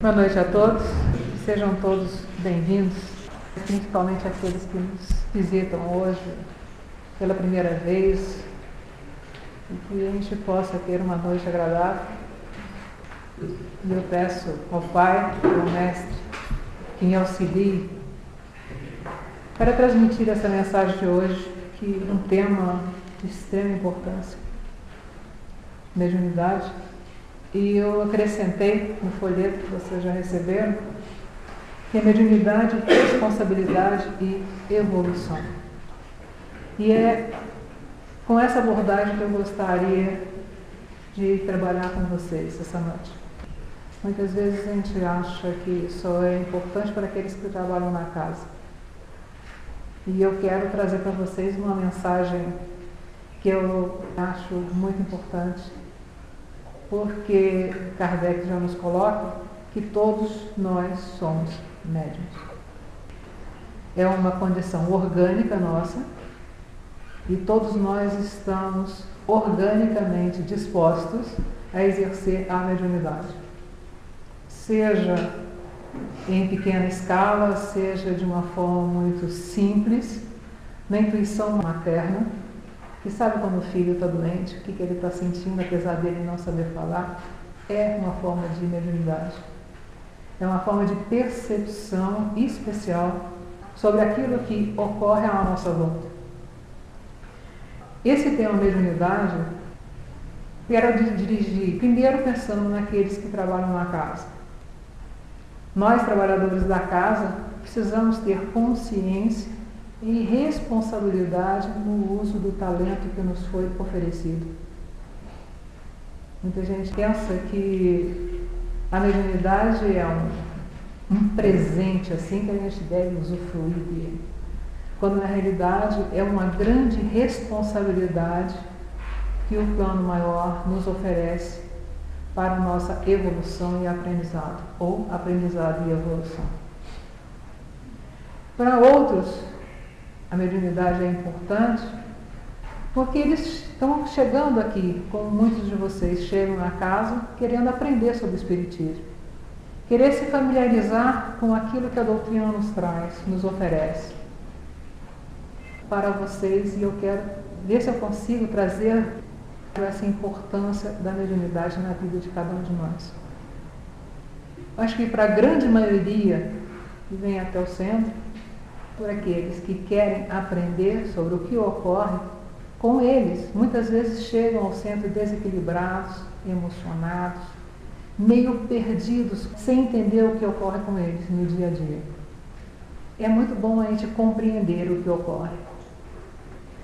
Boa noite a todos, sejam todos bem-vindos, principalmente aqueles que nos visitam hoje pela primeira vez, e que a gente possa ter uma noite agradável. E eu peço ao Pai, ao Mestre, que me auxilie para transmitir essa mensagem de hoje, que é um tema de extrema importância, mediunidade. E eu acrescentei no folheto que vocês já receberam, que é mediunidade, responsabilidade e evolução. E é com essa abordagem que eu gostaria de trabalhar com vocês essa noite. Muitas vezes a gente acha que só é importante para aqueles que trabalham na casa. E eu quero trazer para vocês uma mensagem que eu acho muito importante, porque Kardec já nos coloca que todos nós somos médiuns. É uma condição orgânica nossa e todos nós estamos organicamente dispostos a exercer a mediunidade. Seja em pequena escala, seja de uma forma muito simples, na intuição materna, que sabe quando o filho está doente, o que ele está sentindo, apesar dele não saber falar, é uma forma de mediunidade. É uma forma de percepção especial sobre aquilo que ocorre à nossa volta. Esse tema mediunidade, quero dirigir primeiro pensando naqueles que trabalham na casa. Nós, trabalhadores da casa, precisamos ter consciência e responsabilidade no uso do talento que nos foi oferecido. Muita gente pensa que a mediunidade é um presente assim que a gente deve usufruir dele, quando na realidade é uma grande responsabilidade que o plano maior nos oferece para a nossa evolução e aprendizado, ou aprendizado e evolução. Para outros, a mediunidade é importante porque eles estão chegando aqui, como muitos de vocês chegam na casa, querendo aprender sobre o Espiritismo, querer se familiarizar com aquilo que a doutrina nos traz, nos oferece para vocês, e eu quero ver se eu consigo trazer essa importância da mediunidade na vida de cada um de nós. Acho que para a grande maioria que vem até o centro, por aqueles que querem aprender sobre o que ocorre com eles, muitas vezes chegam ao centro desequilibrados, emocionados, meio perdidos, sem entender o que ocorre com eles no dia a dia. É muito bom a gente compreender o que ocorre.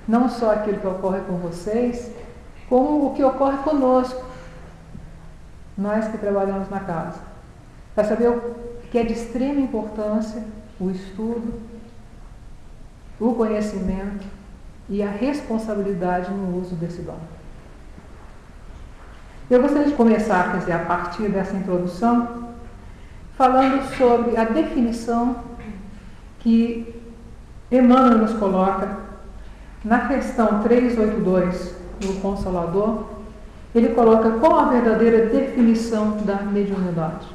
Não só aquilo que ocorre com vocês, como o que ocorre conosco, nós que trabalhamos na casa. Para saber o que é de extrema importância, o estudo, o conhecimento e a responsabilidade no uso desse dom. Eu gostaria de começar, quer dizer, a partir dessa introdução, falando sobre a definição que Emmanuel nos coloca na questão 382 do Consolador. Ele coloca qual a verdadeira definição da mediunidade.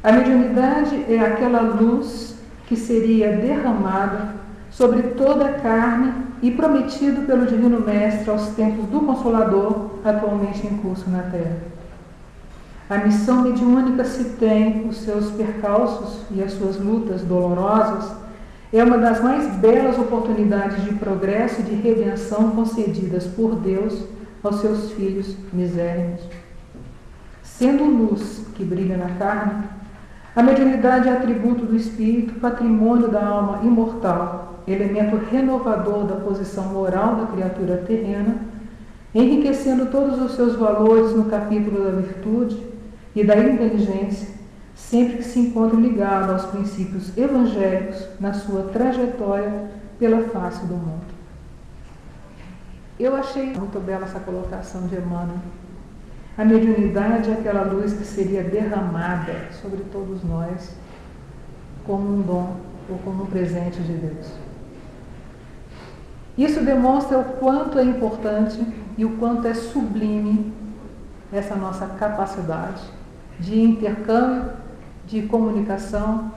A mediunidade é aquela luz que seria derramada sobre toda a carne e prometido pelo Divino Mestre aos tempos do Consolador, atualmente em curso na Terra. A missão mediúnica, se tem os seus percalços e as suas lutas dolorosas, é uma das mais belas oportunidades de progresso e de redenção concedidas por Deus aos seus filhos misérrimos. Sendo luz que brilha na carne, a mediunidade é atributo do espírito, patrimônio da alma imortal, elemento renovador da posição moral da criatura terrena, enriquecendo todos os seus valores no capítulo da virtude e da inteligência, sempre que se encontre ligado aos princípios evangélicos na sua trajetória pela face do mundo. Eu achei muito bela essa colocação de Emmanuel. A mediunidade é aquela luz que seria derramada sobre todos nós como um dom ou como um presente de Deus. Isso demonstra o quanto é importante e o quanto é sublime essa nossa capacidade de intercâmbio de comunicação,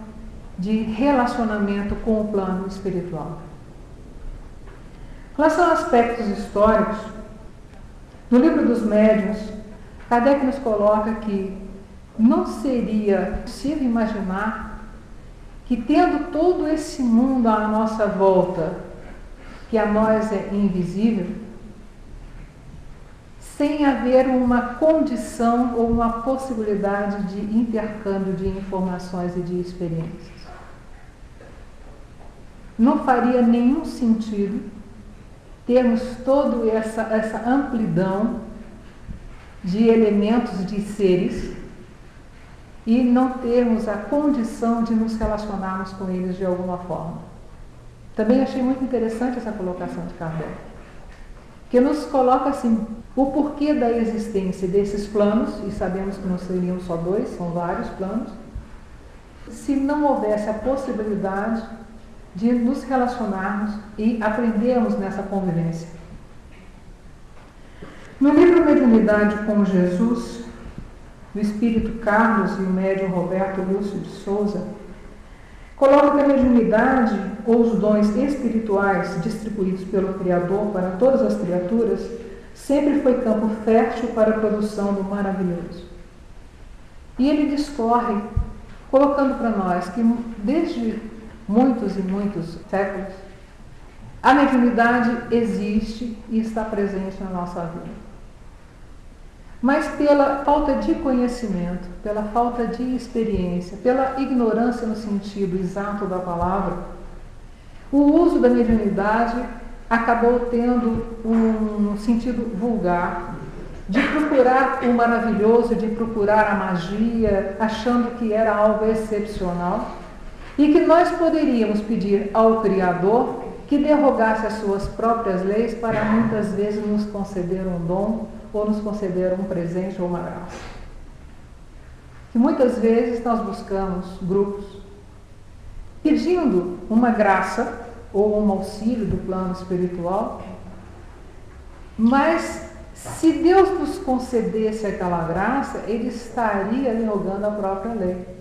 de relacionamento com o plano espiritual. Com relação a aspectos históricos, no livro dos Médiuns, Kardec nos coloca que não seria possível imaginar que, tendo todo esse mundo à nossa volta, que a nós é invisível, sem haver uma condição ou uma possibilidade de intercâmbio de informações e de experiências. Não faria nenhum sentido termos toda essa amplidão de elementos, de seres, e não termos a condição de nos relacionarmos com eles de alguma forma. Também achei muito interessante essa colocação de Kardec, que nos coloca assim, o porquê da existência desses planos, e sabemos que não seriam só dois, são vários planos, se não houvesse a possibilidade de nos relacionarmos e aprendermos nessa convivência. No livro Mediunidade com Jesus, do Espírito Carlos e o médium Roberto Lúcio de Souza, coloca que a mediunidade ou os dons espirituais distribuídos pelo Criador para todas as criaturas sempre foi campo fértil para a produção do maravilhoso. E ele discorre, colocando para nós que desde muitos e muitos séculos, a mediunidade existe e está presente na nossa vida. Mas pela falta de conhecimento, pela falta de experiência, pela ignorância no sentido exato da palavra, o uso da mediunidade acabou tendo um sentido vulgar, de procurar o maravilhoso, de procurar a magia, achando que era algo excepcional, e que nós poderíamos pedir ao Criador que derrogasse as suas próprias leis para muitas vezes nos conceder um dom ou nos conceder um presente ou uma graça. Que muitas vezes nós buscamos grupos pedindo uma graça ou um auxílio do plano espiritual, mas se Deus nos concedesse aquela graça, Ele estaria derrogando a própria lei.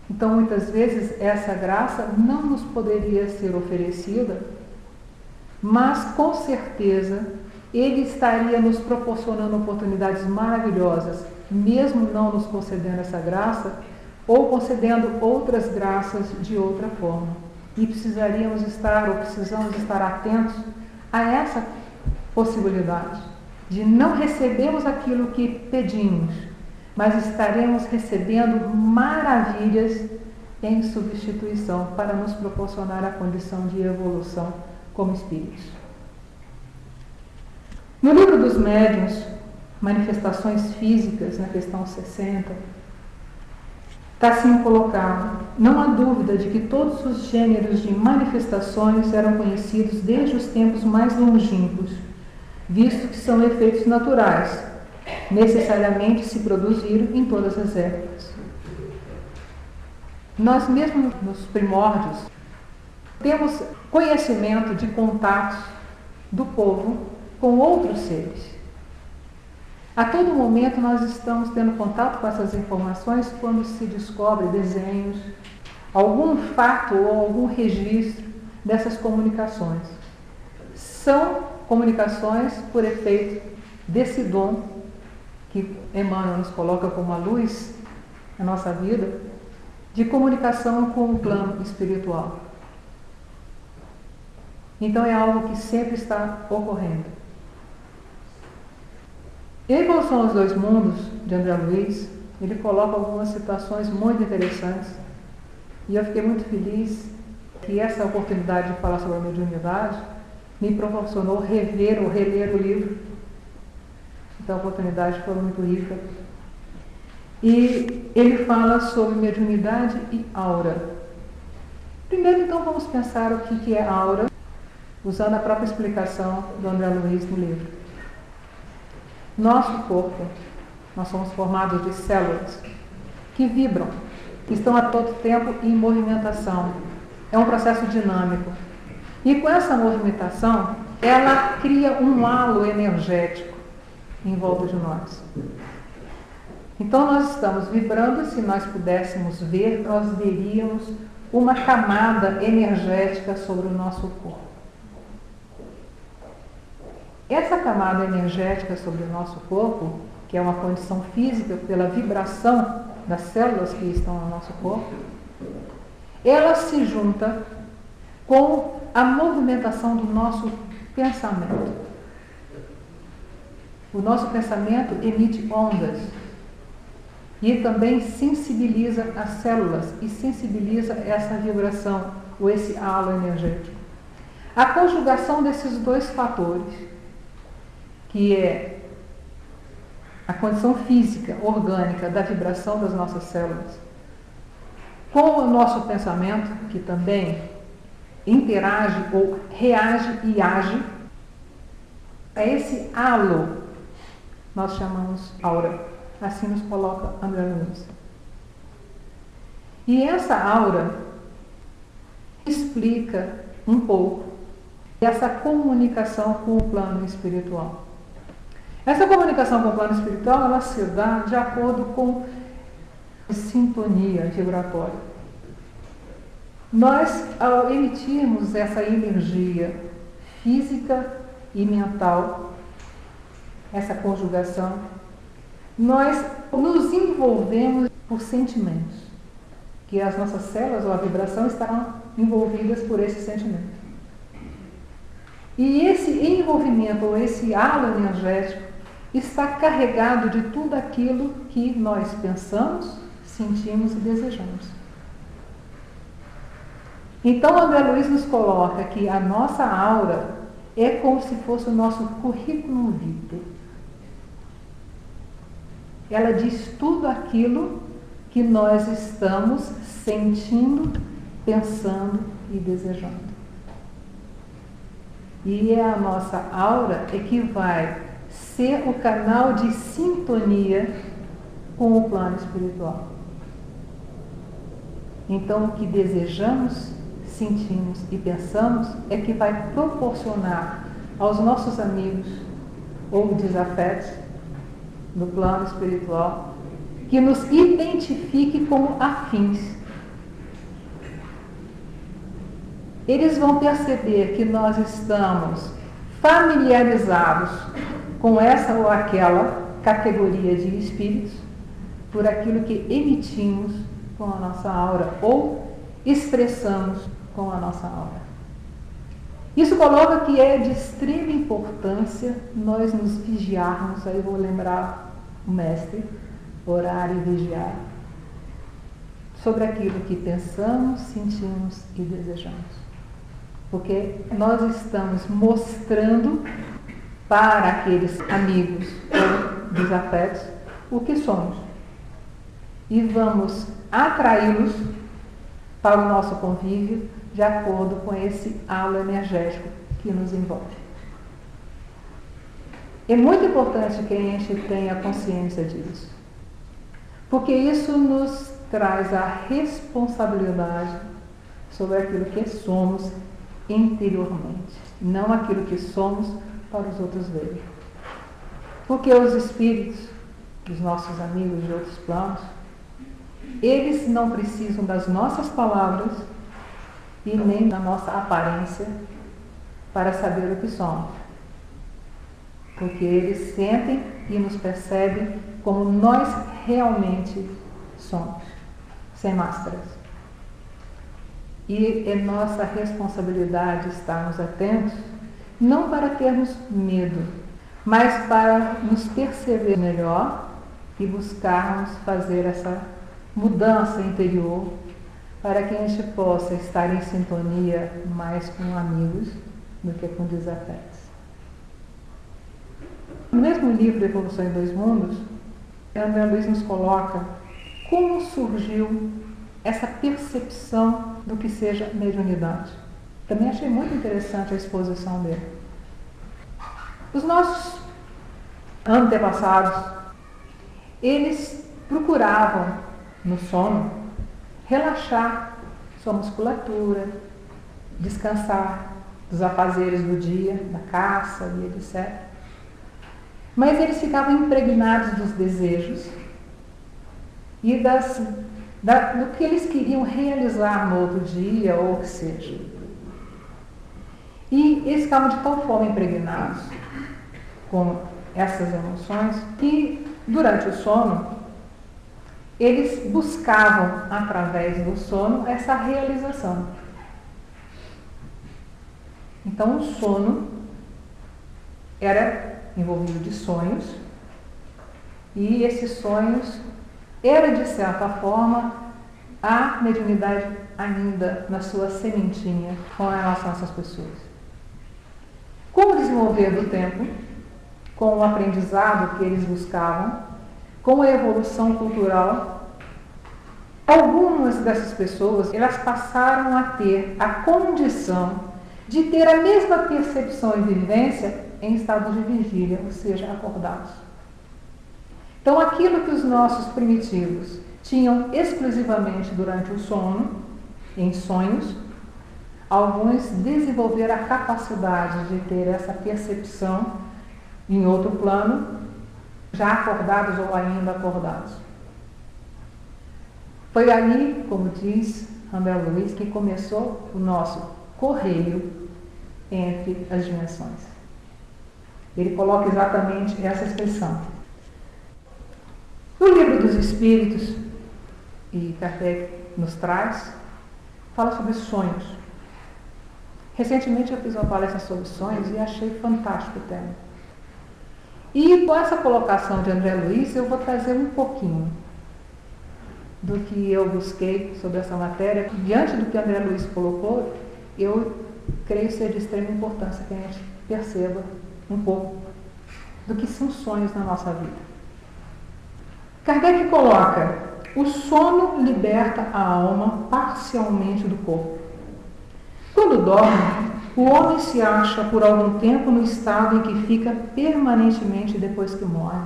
Então, muitas vezes, essa graça não nos poderia ser oferecida, mas, com certeza, Ele estaria nos proporcionando oportunidades maravilhosas, mesmo não nos concedendo essa graça, ou concedendo outras graças de outra forma. E precisamos estar atentos a essa possibilidade de não recebermos aquilo que pedimos, mas estaremos recebendo maravilhas em substituição para nos proporcionar a condição de evolução como espíritos. No livro dos Médiuns, Manifestações Físicas, na questão 60, está assim colocado: não há dúvida de que todos os gêneros de manifestações eram conhecidos desde os tempos mais longínquos, visto que são efeitos naturais, necessariamente se produziram em todas as épocas. Nós mesmos nos primórdios temos conhecimento de contatos do povo com outros seres. A todo momento nós estamos tendo contato com essas informações quando se descobre desenhos, algum fato ou algum registro dessas comunicações. São comunicações por efeito desse dom que Emmanuel nos coloca como a luz na nossa vida, de comunicação com o plano espiritual. Então é algo que sempre está ocorrendo. Em Evolução aos Dois Mundos, de André Luiz, ele coloca algumas situações muito interessantes, e eu fiquei muito feliz que essa oportunidade de falar sobre a mediunidade me proporcionou rever ou reler o livro. Então a oportunidade foi muito rica. E ele fala sobre mediunidade e aura. Primeiro, então, vamos pensar o que é aura, usando a própria explicação do André Luiz no livro. Nosso corpo, nós somos formados de células que vibram, que estão a todo tempo em movimentação. É um processo dinâmico. E com essa movimentação, ela cria um halo energético em volta de nós. Então nós estamos vibrando, se nós pudéssemos ver, nós veríamos uma camada energética sobre o nosso corpo. Essa camada energética sobre o nosso corpo, que é uma condição física pela vibração das células que estão no nosso corpo, ela se junta com a movimentação do nosso pensamento. O nosso pensamento emite ondas e também sensibiliza as células e sensibiliza essa vibração ou esse halo energético. A conjugação desses dois fatores, que é a condição física, orgânica da vibração das nossas células, com o nosso pensamento, que também interage ou reage e age, é esse halo, nós chamamos aura. Assim nos coloca André Luiz. E essa aura explica um pouco essa comunicação com o plano espiritual. Essa comunicação com o plano espiritual, ela se dá de acordo com a sintonia vibratória. Nós, ao emitirmos essa energia física e mental, essa conjugação, nós nos envolvemos por sentimentos, que as nossas células ou a vibração estarão envolvidas por esse sentimento. E esse envolvimento, ou esse halo energético, está carregado de tudo aquilo que nós pensamos, sentimos e desejamos. Então, André Luiz nos coloca que a nossa aura é como se fosse o nosso currículo vitae. Ela diz tudo aquilo que nós estamos sentindo, pensando e desejando. E a nossa aura é que vai ser o canal de sintonia com o plano espiritual. Então, o que desejamos, sentimos e pensamos é que vai proporcionar aos nossos amigos ou desafetos do plano espiritual que nos identifique como afins. Eles vão perceber que nós estamos familiarizados com essa ou aquela categoria de espíritos por aquilo que emitimos com a nossa aura ou expressamos com a nossa aura. Isso coloca que é de extrema importância nós nos vigiarmos, aí vou lembrar o mestre, orar e vigiar, sobre aquilo que pensamos, sentimos e desejamos. Porque nós estamos mostrando para aqueles amigos ou desafetos o que somos. E vamos atraí-los para o nosso convívio de acordo com esse halo energético que nos envolve. É muito importante que a gente tenha consciência disso, porque isso nos traz a responsabilidade sobre aquilo que somos interiormente, não aquilo que somos para os outros verem. Porque os espíritos, os nossos amigos de outros planos, eles não precisam das nossas palavras e nem da nossa aparência para saber o que somos. Porque eles sentem e nos percebem como nós realmente somos, sem máscaras. E é nossa responsabilidade estarmos atentos, não para termos medo, mas para nos perceber melhor e buscarmos fazer essa mudança interior para que a gente possa estar em sintonia mais com amigos do que com desafetos. No mesmo livro Evolução em Dois Mundos, André Luiz nos coloca como surgiu essa percepção do que seja mediunidade. Também achei muito interessante a exposição dele. Os nossos antepassados, eles procuravam no sono relaxar sua musculatura, descansar dos afazeres do dia, da caça e etc. Mas eles ficavam impregnados dos desejos e do que eles queriam realizar no outro dia ou o que seja. E eles ficavam de tal forma impregnados com essas emoções que, durante o sono, eles buscavam, através do sono, essa realização. Então, o sono era envolvido de sonhos, e esses sonhos era, de certa forma, a mediunidade ainda na sua sementinha com relação a essas pessoas. Com o desenvolver do tempo, com o aprendizado que eles buscavam, com a evolução cultural, algumas dessas pessoas, elas passaram a ter a condição de ter a mesma percepção e vivência em estado de vigília, ou seja, acordados. Então, aquilo que os nossos primitivos tinham exclusivamente durante o sono, em sonhos, alguns desenvolveram a capacidade de ter essa percepção em outro plano, já acordados ou ainda acordados. Foi aí, como diz André Luiz, que começou o nosso correio entre as dimensões. Ele coloca exatamente essa expressão. No Livro dos Espíritos, e Kardec nos traz, fala sobre sonhos. Recentemente eu fiz uma palestra sobre sonhos e achei fantástico o tema. E com essa colocação de André Luiz, eu vou trazer um pouquinho do que eu busquei sobre essa matéria. Diante do que André Luiz colocou, eu creio ser de extrema importância que a gente perceba um pouco do que são sonhos na nossa vida. Kardec coloca: o sono liberta a alma parcialmente do corpo. Quando dorme, o homem se acha por algum tempo no estado em que fica permanentemente depois que morre.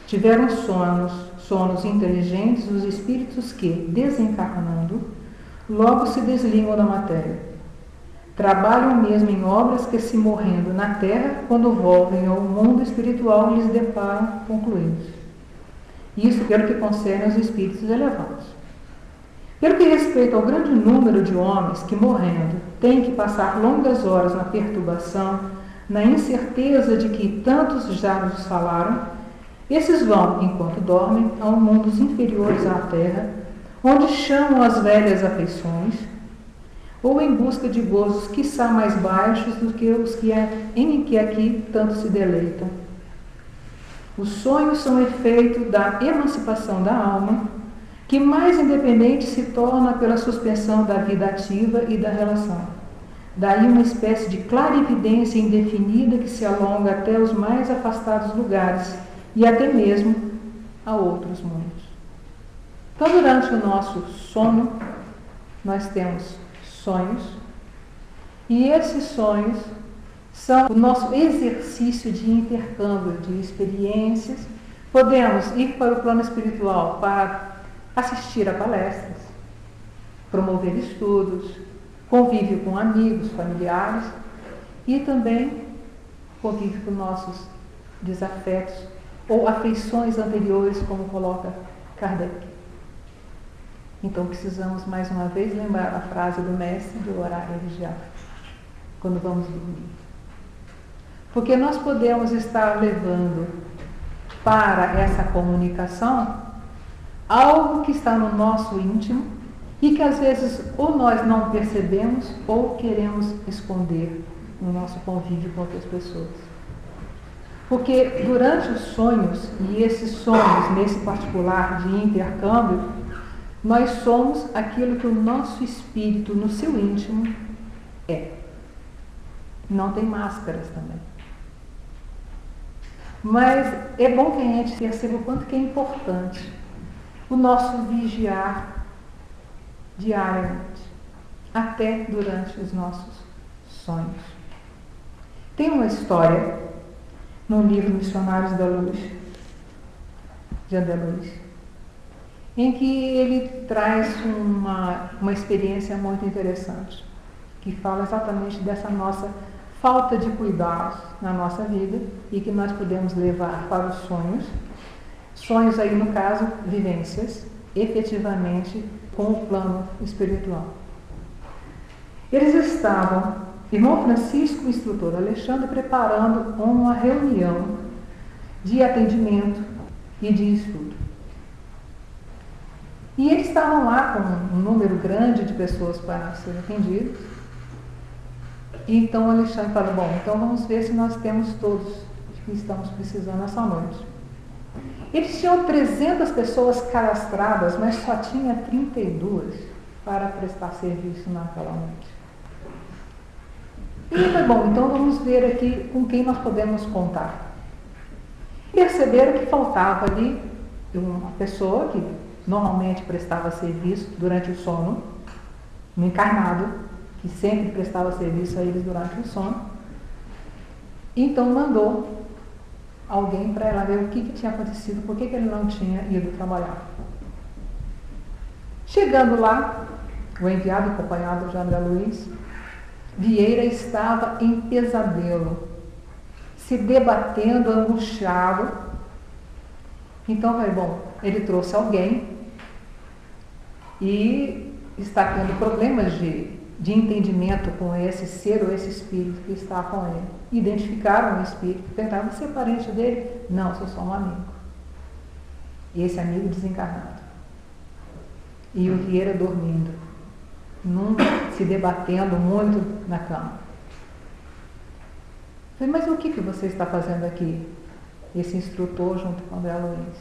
Tiveram sonos inteligentes os espíritos que, desencarnando, logo se desligam da matéria. Trabalham mesmo em obras que, se morrendo na terra, quando voltem ao mundo espiritual, lhes deparam concluídos. Isso pelo que concerne aos espíritos elevados. Pelo que respeita ao grande número de homens que, morrendo, têm que passar longas horas na perturbação, na incerteza de que tantos já nos falaram, esses vão, enquanto dormem, a mundos inferiores à terra, onde chamam as velhas afeições, ou em busca de gozos quiçá mais baixos do que os em que aqui tanto se deleitam. Os sonhos são efeito da emancipação da alma, que mais independente se torna pela suspensão da vida ativa e da relação. Daí uma espécie de clarividência indefinida que se alonga até os mais afastados lugares e até mesmo a outros mundos. Então, durante o nosso sono, nós temos sonhos, e esses sonhos são o nosso exercício de intercâmbio de experiências. Podemos ir para o plano espiritual para assistir a palestras, promover estudos, convívio com amigos, familiares, e também convívio com nossos desafetos ou afeições anteriores, como coloca Kardec. Então precisamos mais uma vez lembrar a frase do mestre de orar e vigiar quando vamos dormir. Porque nós podemos estar levando para essa comunicação algo que está no nosso íntimo e que às vezes ou nós não percebemos ou queremos esconder no nosso convívio com outras pessoas. Porque durante os sonhos, e esses sonhos nesse particular de intercâmbio, nós somos aquilo que o nosso espírito no seu íntimo é. Não tem máscaras também. Mas é bom que a gente perceba o quanto que é importante o nosso vigiar diariamente, até durante os nossos sonhos. Tem uma história no livro Missionários da Luz, de André Luiz, em que ele traz uma experiência muito interessante, que fala exatamente dessa nossa falta de cuidados na nossa vida e que nós podemos levar para os sonhos, Sonhos aí, no caso, vivências, efetivamente, com o plano espiritual. Eles estavam, irmão Francisco e o instrutor Alexandre, preparando uma reunião de atendimento e de estudo. E eles estavam lá com um número grande de pessoas para serem atendidas. E então o Alexandre falou, bom, então vamos ver se nós temos todos que estamos precisando essa noite. Eles tinham 300 pessoas cadastradas, mas só tinha 32 para prestar serviço naquela noite. E foi bom, então vamos ver aqui com quem nós podemos contar. Perceberam que faltava ali uma pessoa que normalmente prestava serviço durante o sono, um encarnado, que sempre prestava serviço a eles durante o sono. Então mandou alguém para ela ver o que tinha acontecido, por que ele não tinha ido trabalhar. Chegando lá, o enviado acompanhado de André Luiz, Vieira estava em pesadelo, se debatendo, angustiado. Então, foi bom, ele trouxe alguém e está tendo problemas de entendimento com esse ser ou esse espírito que está com ele. Identificaram o espírito, perguntaram, você é parente dele? Não, sou só um amigo. E esse amigo desencarnado. E o Vieira dormindo, se debatendo muito na cama. Falei, mas o que você está fazendo aqui? Esse instrutor junto com André Luiz.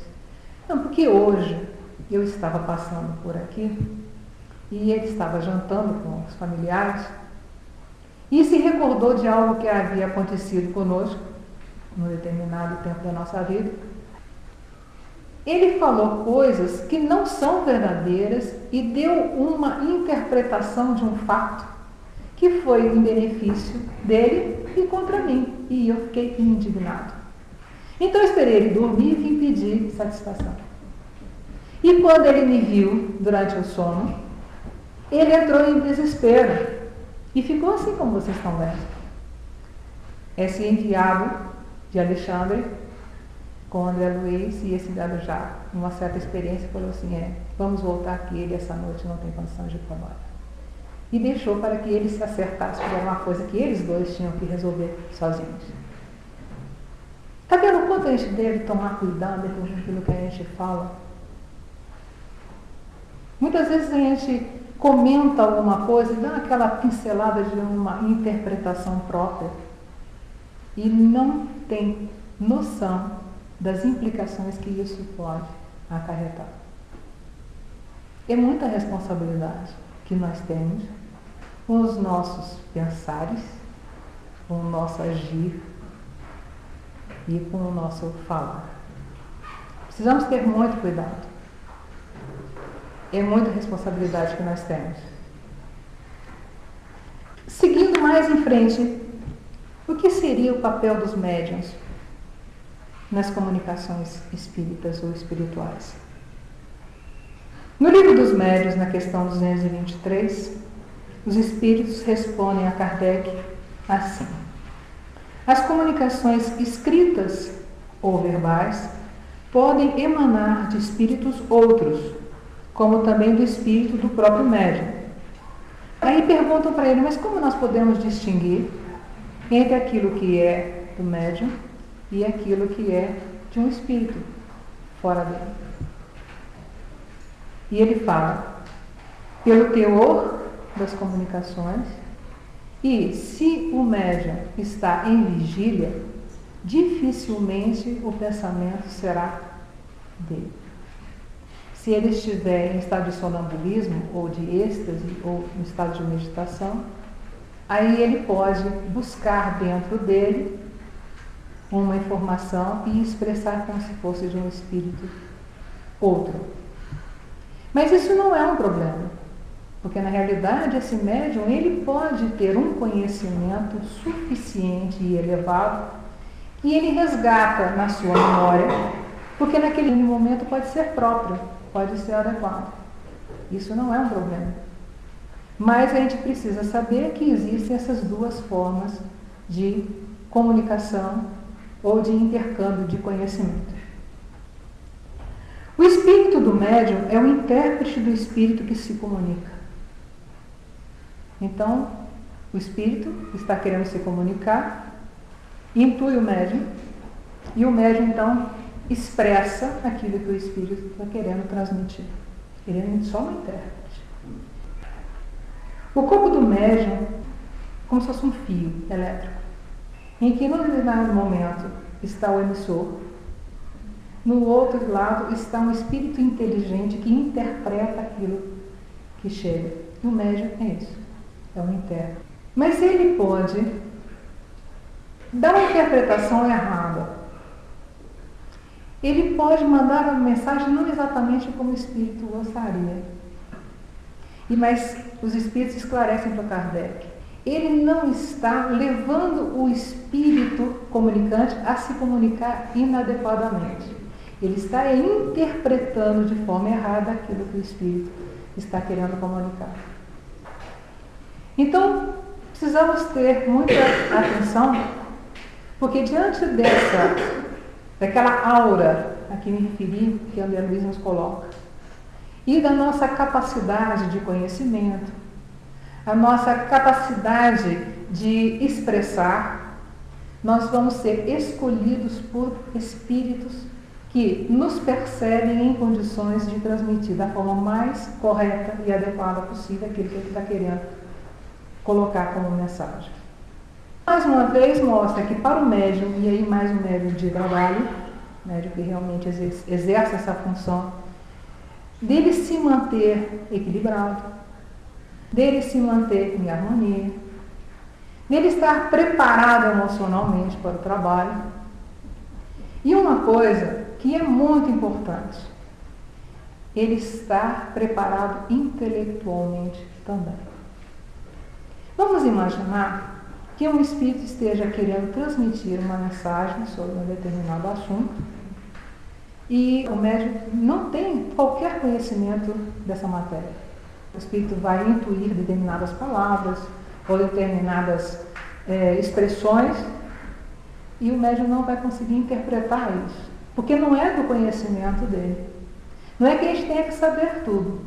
Não, porque hoje eu estava passando por aqui e ele estava jantando com os familiares e se recordou de algo que havia acontecido conosco num determinado tempo da nossa vida. Ele falou coisas que não são verdadeiras e deu uma interpretação de um fato que foi em benefício dele e contra mim. E eu fiquei indignado. Então eu esperei ele dormir e vim pedir satisfação. E quando ele me viu durante o sono, ele entrou em desespero e ficou assim como vocês estão vendo. Esse enviado de Alexandre com André Luiz e esse dado já uma certa experiência falou assim, vamos voltar aqui, ele essa noite não tem condição de ir para embora. E deixou para que eles se acertassem, porque era uma coisa que eles dois tinham que resolver sozinhos. Está vendo o quanto a gente deve tomar cuidado com aquilo que a gente fala? Muitas vezes a gente comenta alguma coisa e dá aquela pincelada de uma interpretação própria e não tem noção das implicações que isso pode acarretar. É muita responsabilidade que nós temos com os nossos pensares, com o nosso agir e com o nosso falar. Precisamos ter muito cuidado. É muita responsabilidade que nós temos. Seguindo mais em frente, o que seria o papel dos médiuns nas comunicações espíritas ou espirituais? No livro dos médiuns, na questão 223, os espíritos respondem a Kardec assim: as comunicações escritas ou verbais podem emanar de espíritos outros, como também do espírito do próprio médium. Aí perguntam para ele, mas como nós podemos distinguir entre aquilo que é do médium e aquilo que é de um espírito fora dele? E ele fala, pelo teor das comunicações, e se o médium está em vigília, dificilmente o pensamento será dele. Se ele estiver em estado de sonambulismo, ou de êxtase, ou em estado de meditação, aí ele pode buscar dentro dele uma informação e expressar como se fosse de um espírito outro. Mas isso não é um problema, porque na realidade esse médium ele pode ter um conhecimento suficiente e elevado e ele resgata na sua memória, porque naquele momento pode ser próprio, pode ser adequado. Isso não é um problema. Mas a gente precisa saber que existem essas duas formas de comunicação ou de intercâmbio de conhecimento. espírito do médium é o intérprete do espírito que se comunica. Então, o espírito está querendo se comunicar, intui o médium, e o médium, então, expressa aquilo que o espírito está querendo transmitir. Ele é só um intérprete. O corpo do médium, como se fosse um fio elétrico, em que, num determinado momento, está o emissor, no outro lado está um espírito inteligente que interpreta aquilo que chega. E o médium é isso, é um intérprete. Mas ele pode dar uma interpretação errada. Ele pode mandar a mensagem não exatamente como o espírito gostaria. Mas os espíritos esclarecem para Kardec. Ele não está levando o espírito comunicante a se comunicar inadequadamente. Ele está interpretando de forma errada aquilo que o espírito está querendo comunicar. Então, precisamos ter muita atenção, porque diante daquela aura a que me referi, que André Luiz nos coloca, e da nossa capacidade de conhecimento, a nossa capacidade de expressar, nós vamos ser escolhidos por espíritos que nos percebem em condições de transmitir da forma mais correta e adequada possível aquilo que ele está querendo colocar como mensagem. Mais uma vez mostra que para o médium, e aí mais um médium de trabalho, médium que realmente exerce essa função, dele se manter equilibrado, dele se manter em harmonia, dele estar preparado emocionalmente para o trabalho. E uma coisa que é muito importante, ele estar preparado intelectualmente também. Vamos imaginar que um espírito esteja querendo transmitir uma mensagem sobre um determinado assunto e o médium não tem qualquer conhecimento dessa matéria. O espírito vai intuir determinadas palavras ou determinadas expressões e o médium não vai conseguir interpretar isso, porque não é do conhecimento dele. Não é que a gente tenha que saber tudo.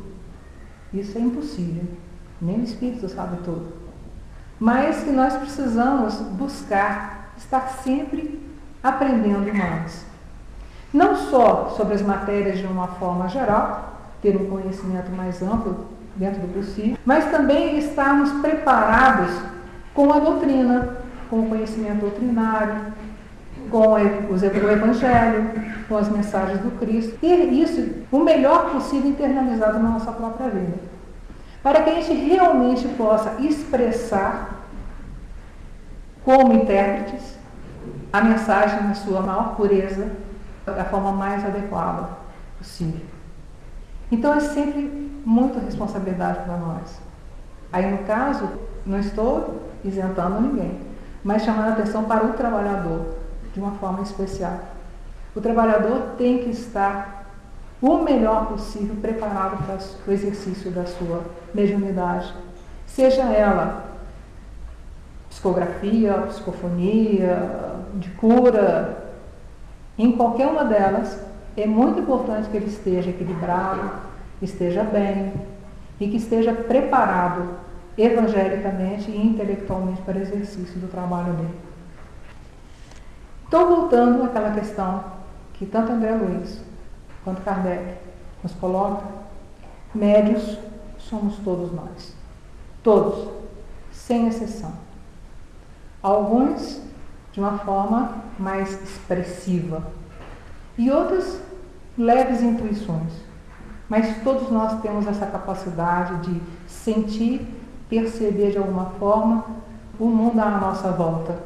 Isso é impossível. Nem o espírito sabe tudo. Mas que nós precisamos buscar estar sempre aprendendo mais. Não só sobre as matérias de uma forma geral, ter um conhecimento mais amplo dentro do possível, mas também estarmos preparados com a doutrina, com o conhecimento doutrinário, com o Evangelho, com as mensagens do Cristo. Ter isso o melhor possível internalizado na nossa própria vida. Para que a gente realmente possa expressar, como intérpretes, a mensagem na sua maior pureza, da forma mais adequada possível. Então é sempre muita responsabilidade para nós. Aí no caso, não estou isentando ninguém, mas chamando a atenção para o trabalhador, de uma forma especial. O trabalhador tem que estar o melhor possível preparado para o exercício da sua mediunidade, seja ela psicografia, psicofonia, de cura, em qualquer uma delas, é muito importante que ele esteja equilibrado, esteja bem e que esteja preparado evangelicamente e intelectualmente para o exercício do trabalho dele. Estou voltando àquela questão que tanto André Luiz quanto Kardec nos coloca: médios somos todos nós. Todos, sem exceção. Alguns de uma forma mais expressiva e outros leves intuições. Mas todos nós temos essa capacidade de sentir, perceber de alguma forma o mundo à nossa volta.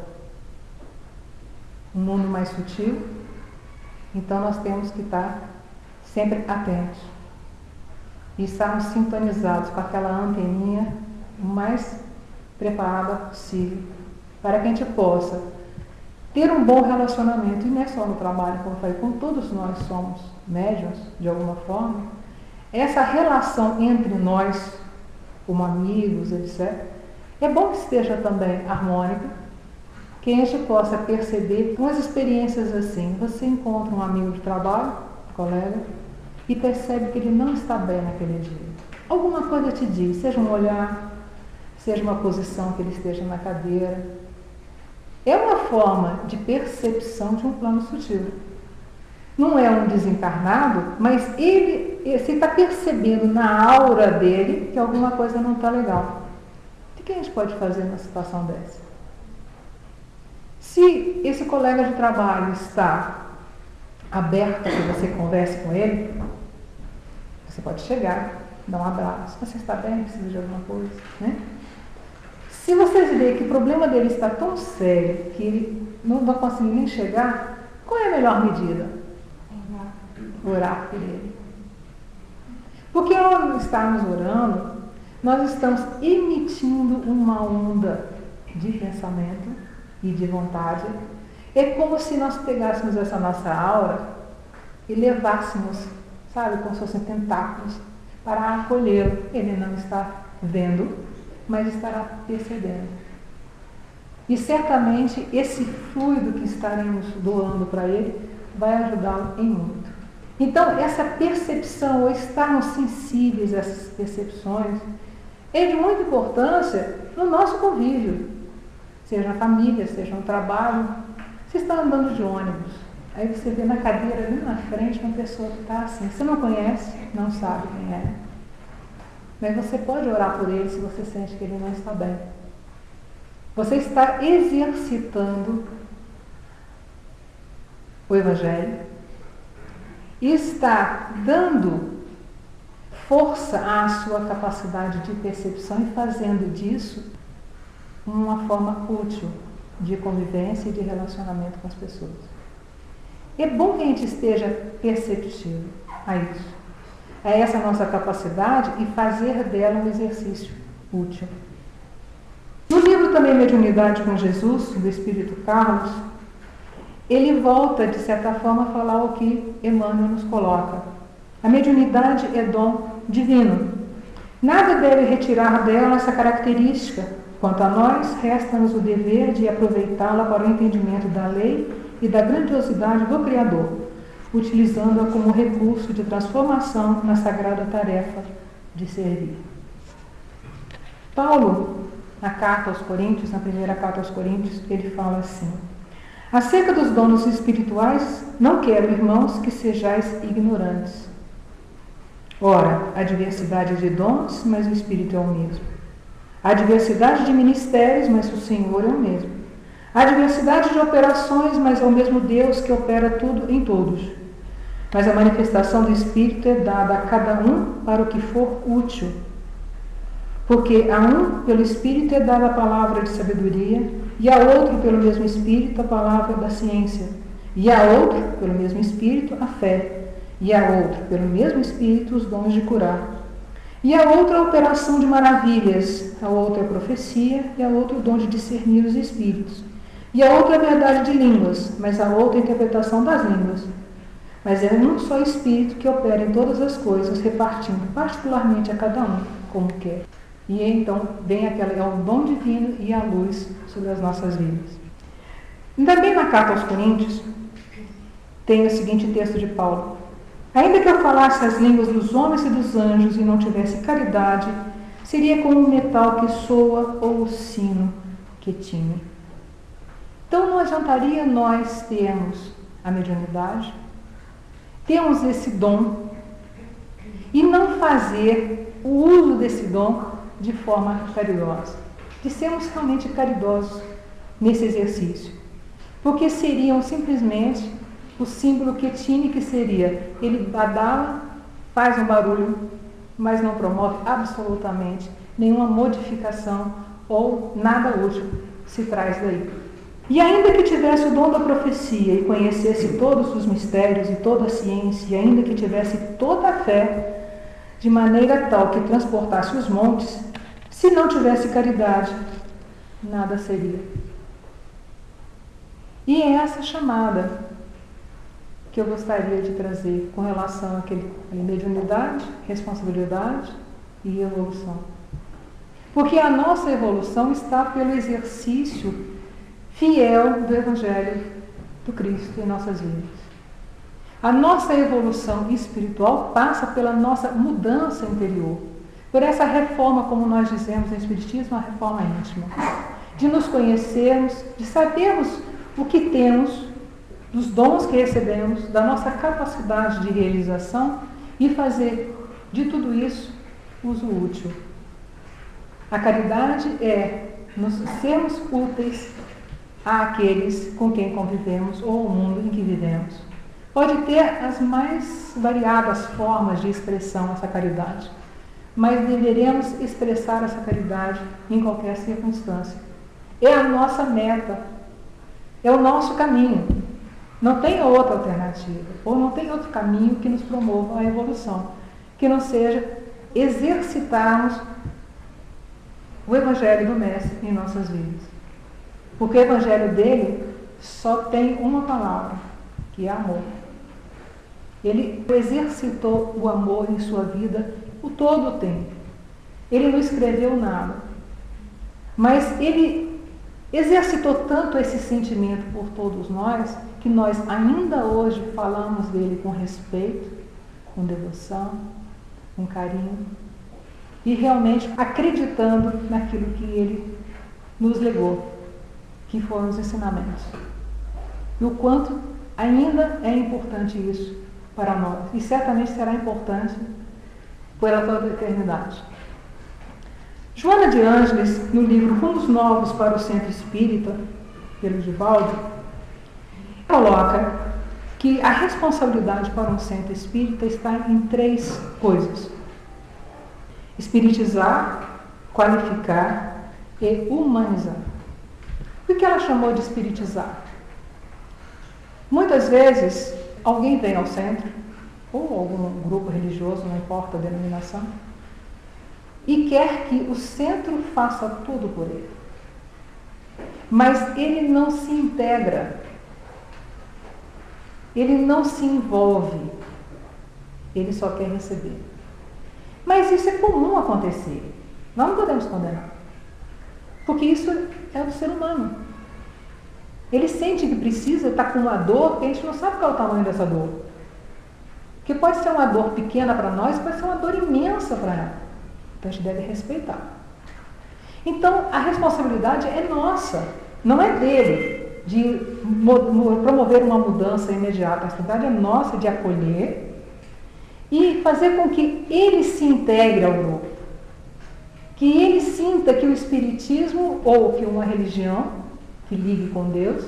Um mundo mais sutil. Então nós temos que estar sempre atentos e estarmos sintonizados com aquela anteninha o mais preparada possível, para que a gente possa ter um bom relacionamento, e não é só no trabalho, como eu falei, como todos nós somos médiuns, de alguma forma, essa relação entre nós, como amigos, etc., é bom que esteja também harmônica, que a gente possa perceber umas experiências assim. Você encontra um amigo de trabalho, um colega, e percebe que ele não está bem naquele dia. Alguma coisa te diz, seja um olhar, seja uma posição que ele esteja na cadeira. É uma forma de percepção de um plano sutil. Não é um desencarnado, mas você está percebendo na aura dele que alguma coisa não está legal. O que a gente pode fazer numa situação dessa? Se esse colega de trabalho está aberto a que você converse com ele, você pode chegar, dar um abraço. Você está bem? Precisa de alguma coisa? Né? Se você vê que o problema dele está tão sério que ele não vai conseguir nem chegar, qual é a melhor medida? Orar por ele. Porque ao estarmos orando, nós estamos emitindo uma onda de pensamento e de vontade. É como se nós pegássemos essa nossa aura e levássemos, sabe, como se fossem tentáculos, para acolhê-lo. Ele não está vendo, mas estará percebendo. E certamente esse fluido que estaremos doando para ele vai ajudá-lo em muito. Então, essa percepção, ou estarmos sensíveis a essas percepções, é de muita importância no nosso convívio, seja na família, seja no trabalho. Você está andando de ônibus, aí você vê na cadeira ali na frente uma pessoa que está assim, você não conhece, não sabe quem é, mas você pode orar por ele se você sente que ele não está bem. Você está exercitando o Evangelho e está dando força à sua capacidade de percepção e fazendo disso uma forma útil de convivência e de relacionamento com as pessoas. É bom que a gente esteja perceptivo a isso, a essa nossa capacidade, e fazer dela um exercício útil. No livro também Mediunidade com Jesus, do Espírito Carlos, ele volta, de certa forma, a falar o que Emmanuel nos coloca. A mediunidade é dom divino. Nada deve retirar dela essa característica. Quanto a nós, resta-nos o dever de aproveitá-la para o entendimento da lei e da grandiosidade do Criador, utilizando-a como recurso de transformação na sagrada tarefa de servir. Paulo, na carta aos Coríntios, na primeira carta aos Coríntios, ele fala assim: acerca dos dons espirituais, não quero, irmãos, que sejais ignorantes. Ora, há diversidade de dons, mas o Espírito é o mesmo. Há diversidade de ministérios, mas o Senhor é o mesmo. Há diversidade de operações, mas é o mesmo Deus que opera tudo em todos. Mas a manifestação do Espírito é dada a cada um para o que for útil. Porque a um, pelo Espírito, é dada a palavra de sabedoria, e a outro, pelo mesmo Espírito, a palavra da ciência, e a outro, pelo mesmo Espírito, a fé, e a outro, pelo mesmo Espírito, os dons de curar. E a outra, a operação de maravilhas, a outra, a profecia, e a outra, o dom de discernir os espíritos. E a outra, a verdade de línguas, mas a outra, a interpretação das línguas. Mas é um só Espírito que opera em todas as coisas, repartindo particularmente a cada um, como quer. E então vem é o dom divino e a luz sobre as nossas vidas. Também na carta aos Coríntios, tem o seguinte texto de Paulo: ainda que eu falasse as línguas dos homens e dos anjos e não tivesse caridade, seria como o metal que soa ou o sino que tine. Então não adiantaria nós termos a mediunidade, termos esse dom e não fazer o uso desse dom de forma caridosa, de sermos realmente caridosos nesse exercício, porque seriam simplesmente o símbolo Quetine, que seria, ele badala, faz um barulho, mas não promove absolutamente nenhuma modificação ou nada útil se traz daí. E ainda que tivesse o dom da profecia e conhecesse todos os mistérios e toda a ciência, e ainda que tivesse toda a fé, de maneira tal que transportasse os montes, se não tivesse caridade, nada seria. E é essa chamada que eu gostaria de trazer com relação àquele mediunidade, responsabilidade e evolução. Porque a nossa evolução está pelo exercício fiel do Evangelho do Cristo em nossas vidas. A nossa evolução espiritual passa pela nossa mudança interior, por essa reforma, como nós dizemos no Espiritismo, a reforma íntima, de nos conhecermos, de sabermos o que temos, dos dons que recebemos, da nossa capacidade de realização e fazer de tudo isso uso útil. A caridade é nos sermos úteis àqueles com quem convivemos ou ao mundo em que vivemos. Pode ter as mais variadas formas de expressão essa caridade, mas deveremos expressar essa caridade em qualquer circunstância. É a nossa meta, é o nosso caminho. Não tem outra alternativa, ou não tem outro caminho que nos promova a evolução, que não seja exercitarmos o Evangelho do Mestre em nossas vidas. Porque o Evangelho dele só tem uma palavra, que é amor. Ele exercitou o amor em sua vida o todo o tempo. Ele não escreveu nada, mas ele exercitou tanto esse sentimento por todos nós, que nós ainda hoje falamos dele com respeito, com devoção, com carinho, e realmente acreditando naquilo que ele nos legou, que foram os ensinamentos. E o quanto ainda é importante isso para nós, e certamente será importante pela toda a eternidade. Joana de Ângeles, no livro Rumos Novos para o Centro Espírita, pelo Divaldo, coloca que a responsabilidade para um centro espírita está em 3 coisas: espiritizar, qualificar e humanizar. O que ela chamou de espiritizar? Muitas vezes, alguém vem ao centro, ou algum grupo religioso, não importa a denominação, e quer que o centro faça tudo por ele. Mas ele não se integra, ele não se envolve, ele só quer receber. Mas isso é comum acontecer, nós não podemos condenar, porque isso é do ser humano. Ele sente que precisa, está com uma dor, que a gente não sabe qual é o tamanho dessa dor. Que pode ser uma dor pequena para nós, pode ser uma dor imensa para ela. Então a gente deve respeitar. Então a responsabilidade é nossa, não é dele, de promover uma mudança imediata. A responsabilidade é nossa de acolher e fazer com que ele se integre ao grupo. Que ele sinta que o espiritismo ou que uma religião que ligue com Deus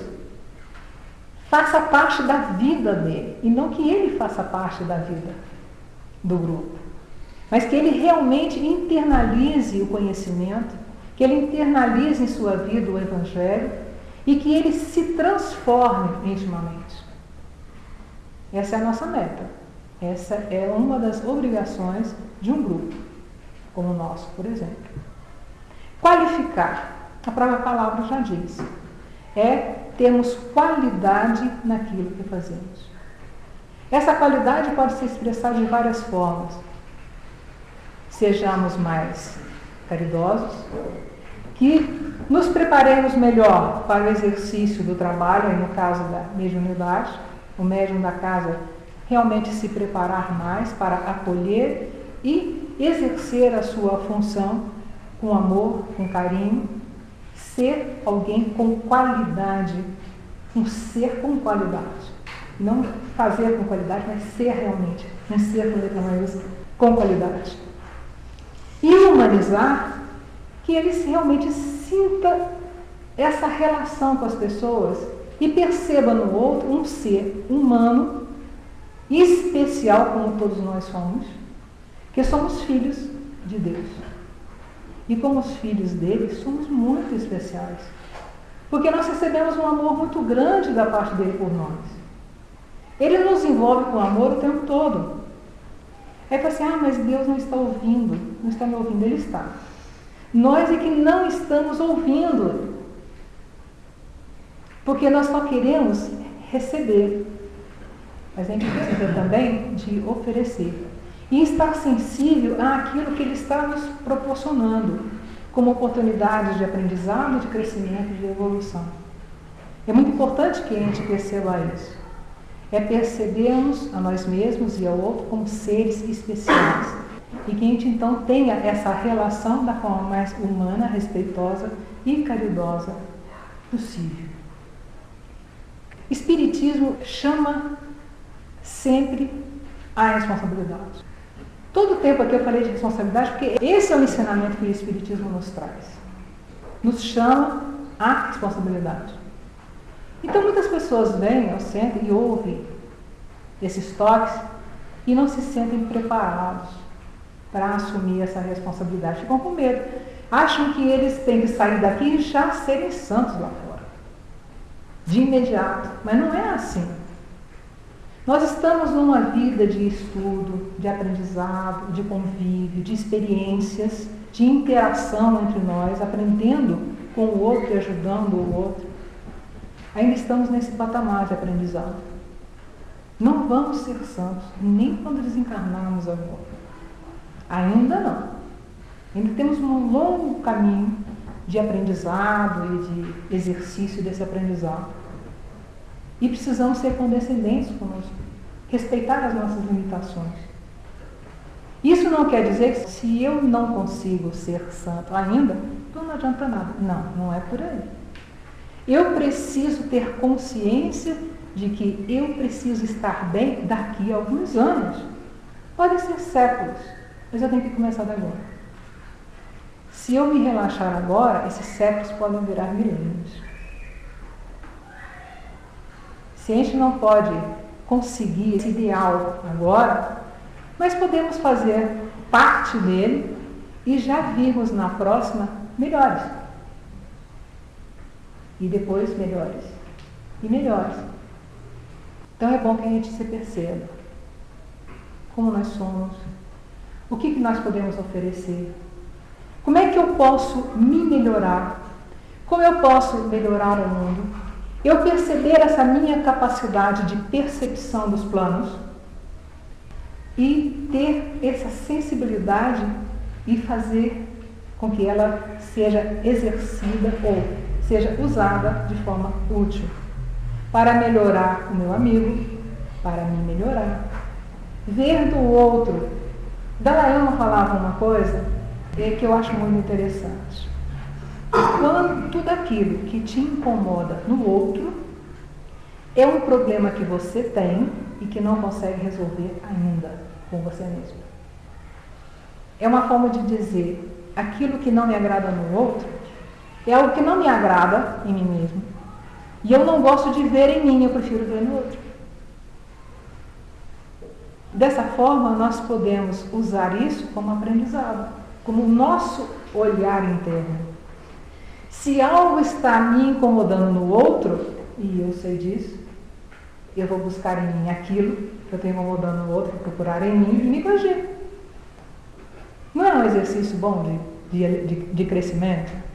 faça parte da vida dele, e não que ele faça parte da vida do grupo, mas que ele realmente internalize o conhecimento, que ele internalize em sua vida o Evangelho e que ele se transforme intimamente. Essa é a nossa meta. Essa é uma das obrigações de um grupo, como o nosso, por exemplo. Qualificar, a própria palavra já diz, é termos qualidade naquilo que fazemos. Essa qualidade pode se expressar de várias formas. Sejamos mais caridosos, que nos preparemos melhor para o exercício do trabalho, no caso da mediunidade, o médium da casa realmente se preparar mais para acolher e exercer a sua função com amor, com carinho, ser alguém com qualidade, um ser com qualidade. Não fazer com qualidade, mas ser realmente, um ser com letra maiúscula, com qualidade. E humanizar, que ele realmente sinta essa relação com as pessoas e perceba no outro um ser humano, especial como todos nós somos, que somos filhos de Deus. E como os filhos dele, somos muito especiais. Porque nós recebemos um amor muito grande da parte dele por nós. Ele nos envolve com amor o tempo todo. Aí fala assim, mas Deus não está ouvindo. Não está me ouvindo, Ele está. Nós é que não estamos ouvindo. Porque nós só queremos receber. Mas a gente precisa também de oferecer. E estar sensível àquilo que Ele está nos proporcionando, como oportunidades de aprendizado, de crescimento, de evolução. É muito importante que a gente perceba isso. é percebermos a nós mesmos e ao outro como seres especiais. E que a gente então tenha essa relação da forma mais humana, respeitosa e caridosa possível. Espiritismo chama sempre a responsabilidade. Todo o tempo aqui eu falei de responsabilidade porque esse é o ensinamento que o Espiritismo nos traz. Nos chama à responsabilidade. Então muitas pessoas vêm ao centro e ouvem esses toques e não se sentem preparados para assumir essa responsabilidade. Ficam com medo. Acham que eles têm que sair daqui e já serem santos lá fora. De imediato. Mas não é assim. Nós estamos numa vida de estudo, de aprendizado, de convívio, de experiências, de interação entre nós, aprendendo com o outro e ajudando o outro. Ainda estamos nesse patamar de aprendizado. Não vamos ser santos, nem quando desencarnarmos agora. Ainda não. Ainda temos um longo caminho de aprendizado e de exercício desse aprendizado. E precisamos ser condescendentes conosco, respeitar as nossas limitações. Isso não quer dizer que se eu não consigo ser santo ainda, então não adianta nada. Não, não é por aí. Eu preciso ter consciência de que eu preciso estar bem daqui a alguns anos. Podem ser séculos, mas eu tenho que começar de agora. Se eu me relaxar agora, esses séculos podem virar milênios. Se a gente não pode conseguir esse ideal agora, mas podemos fazer parte dele e já virmos na próxima melhores. E depois melhores. E melhores. Então é bom que a gente se perceba como nós somos, o que nós podemos oferecer, como é que eu posso me melhorar, como eu posso melhorar o mundo. Eu perceber essa minha capacidade de percepção dos planos e ter essa sensibilidade e fazer com que ela seja exercida ou seja usada de forma útil para melhorar o meu amigo, para me melhorar. Ver do outro. Dalai Lama falava uma coisa que eu acho muito interessante. Quando tudo aquilo que te incomoda no outro é um problema que você tem e que não consegue resolver ainda com você mesmo. É uma forma de dizer aquilo que não me agrada no outro é algo que não me agrada em mim mesmo. E eu não gosto de ver em mim, eu prefiro ver no outro. Dessa forma, nós podemos usar isso como aprendizado, como o nosso olhar interno. Se algo está me incomodando no outro, e eu sei disso, eu vou buscar em mim aquilo que eu estou incomodando no outro, procurar em mim e me corrigir. Não é um exercício bom de crescimento?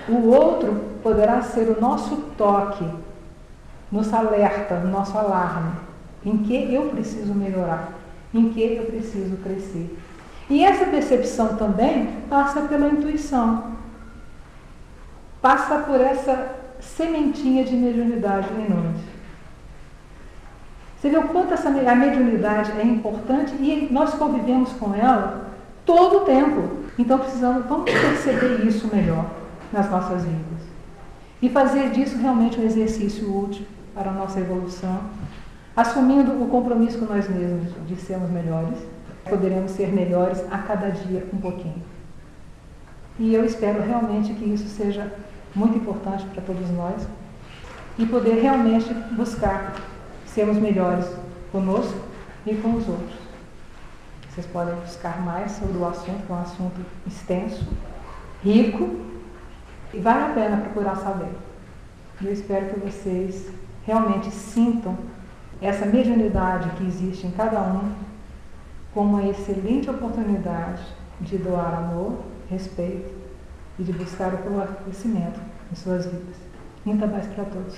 O outro poderá ser o nosso toque, nos alerta, nosso alarme, em que eu preciso melhorar, em que eu preciso crescer. E essa percepção também passa pela intuição. Passa por essa sementinha de mediunidade em nós. Você vê o quanto a mediunidade é importante e nós convivemos com ela todo o tempo. Então vamos perceber isso melhor nas nossas vidas. E fazer disso realmente um exercício útil para a nossa evolução, assumindo o compromisso com nós mesmos de sermos melhores. Poderemos ser melhores a cada dia um pouquinho. E eu espero realmente que isso seja muito importante para todos nós e poder realmente buscar sermos melhores conosco e com os outros. Vocês podem buscar mais sobre o assunto, que é um assunto extenso, rico, e vale a pena procurar saber. Eu espero que vocês realmente sintam essa mediunidade que existe em cada um como uma excelente oportunidade de doar amor, respeito e de buscar o conhecimento em suas vidas. Muita paz para todos.